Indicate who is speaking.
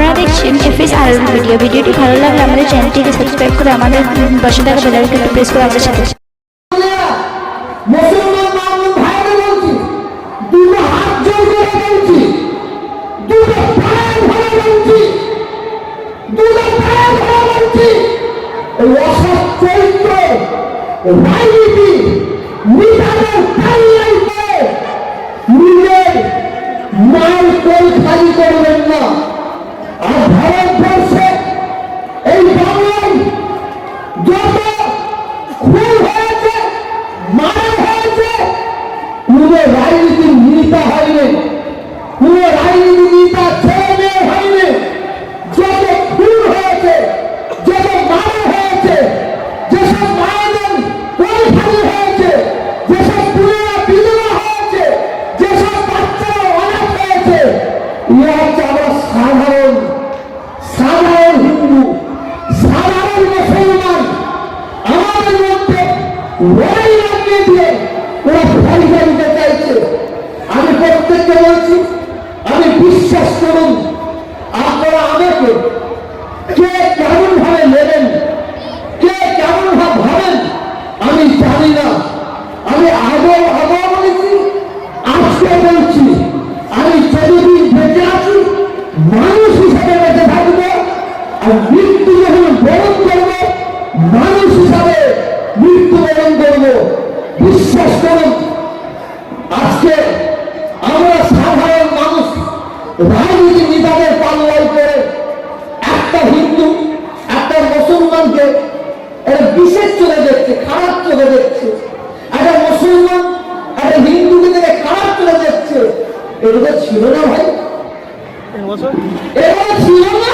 Speaker 1: আপনারা দেখছেন এফএস আর ভিডিও। ভিডিওটি ভালো লাগলে আমাদের চ্যানেলটিকে সাবস্ক্রাইব করে আমাদের পাশে থাকা বেল আইকনটি প্রেস করে আমাদের সাথে
Speaker 2: মুসলমান মামুন ভাইরা বলছি, দুটো হাত জোর করে বলছি, দুটো পায়ে ধরে বলছি, দুটো পায়ে ধরে বলছি, অসৎ চরিত্র রাজনীতি নিতাদের পাল্লাই করে নিজের মাল কোল খালি করবেন না। আর ভারতবর্ষে এই বাংলায় যত খুন হয়েছে, মারা হয়েছে, কোন রাজনীতির নেতা হয়নি, কোন রাজনীতির নেতা ছেলে মেয়ে হয়নি। যত খুন হয়েছে, যত মারা হয়েছে, যেসব মায়েদের কোল খালি হয়েছে, যেসব পুরোরা বিধবা হয়েছে, যেসব বাচ্চারা অনাথ হয়েছে, ইয়ে হচ্ছে আমরা সাধারণ সাধারণ হিন্দু, সাধারণ মুসলমান। আমাদের মধ্যে লড়াই লাগিয়ে দিয়ে ওরা ফাইদা দিতে চাইছে। আমি প্রত্যেককে বলছি, আমি বিশ্বাস করুন, আপনারা আমাকে কে কেমন ভাবে নেবেন, কে কেমন ভাবে ভাবেন আমি জানি না। আমি আগেও বলেছি, আজকে বলছি, আমি যতদিন বেঁচে আছি মানুষ হিসাবে বেঁচে থাকবো, আর মৃত্যু যখন বরণ করবো মানুষ হিসাবে মৃত্যুবরণ করবো। বিশ্বাস করুন, আজকে আমরা সাধারণ মানুষ রাজনীতি নেতাদের পাল্লাই করে একটা হিন্দু একটা মুসলমানকে একটা বিশেষ চোখে দেখছে, খারাপ চোখে দেখছে। একটা মুসলমান একটা হিন্দুকে দেখে খারাপ চোখে দেখছে। এটা ছিল না ভাই, এটা ছিল না।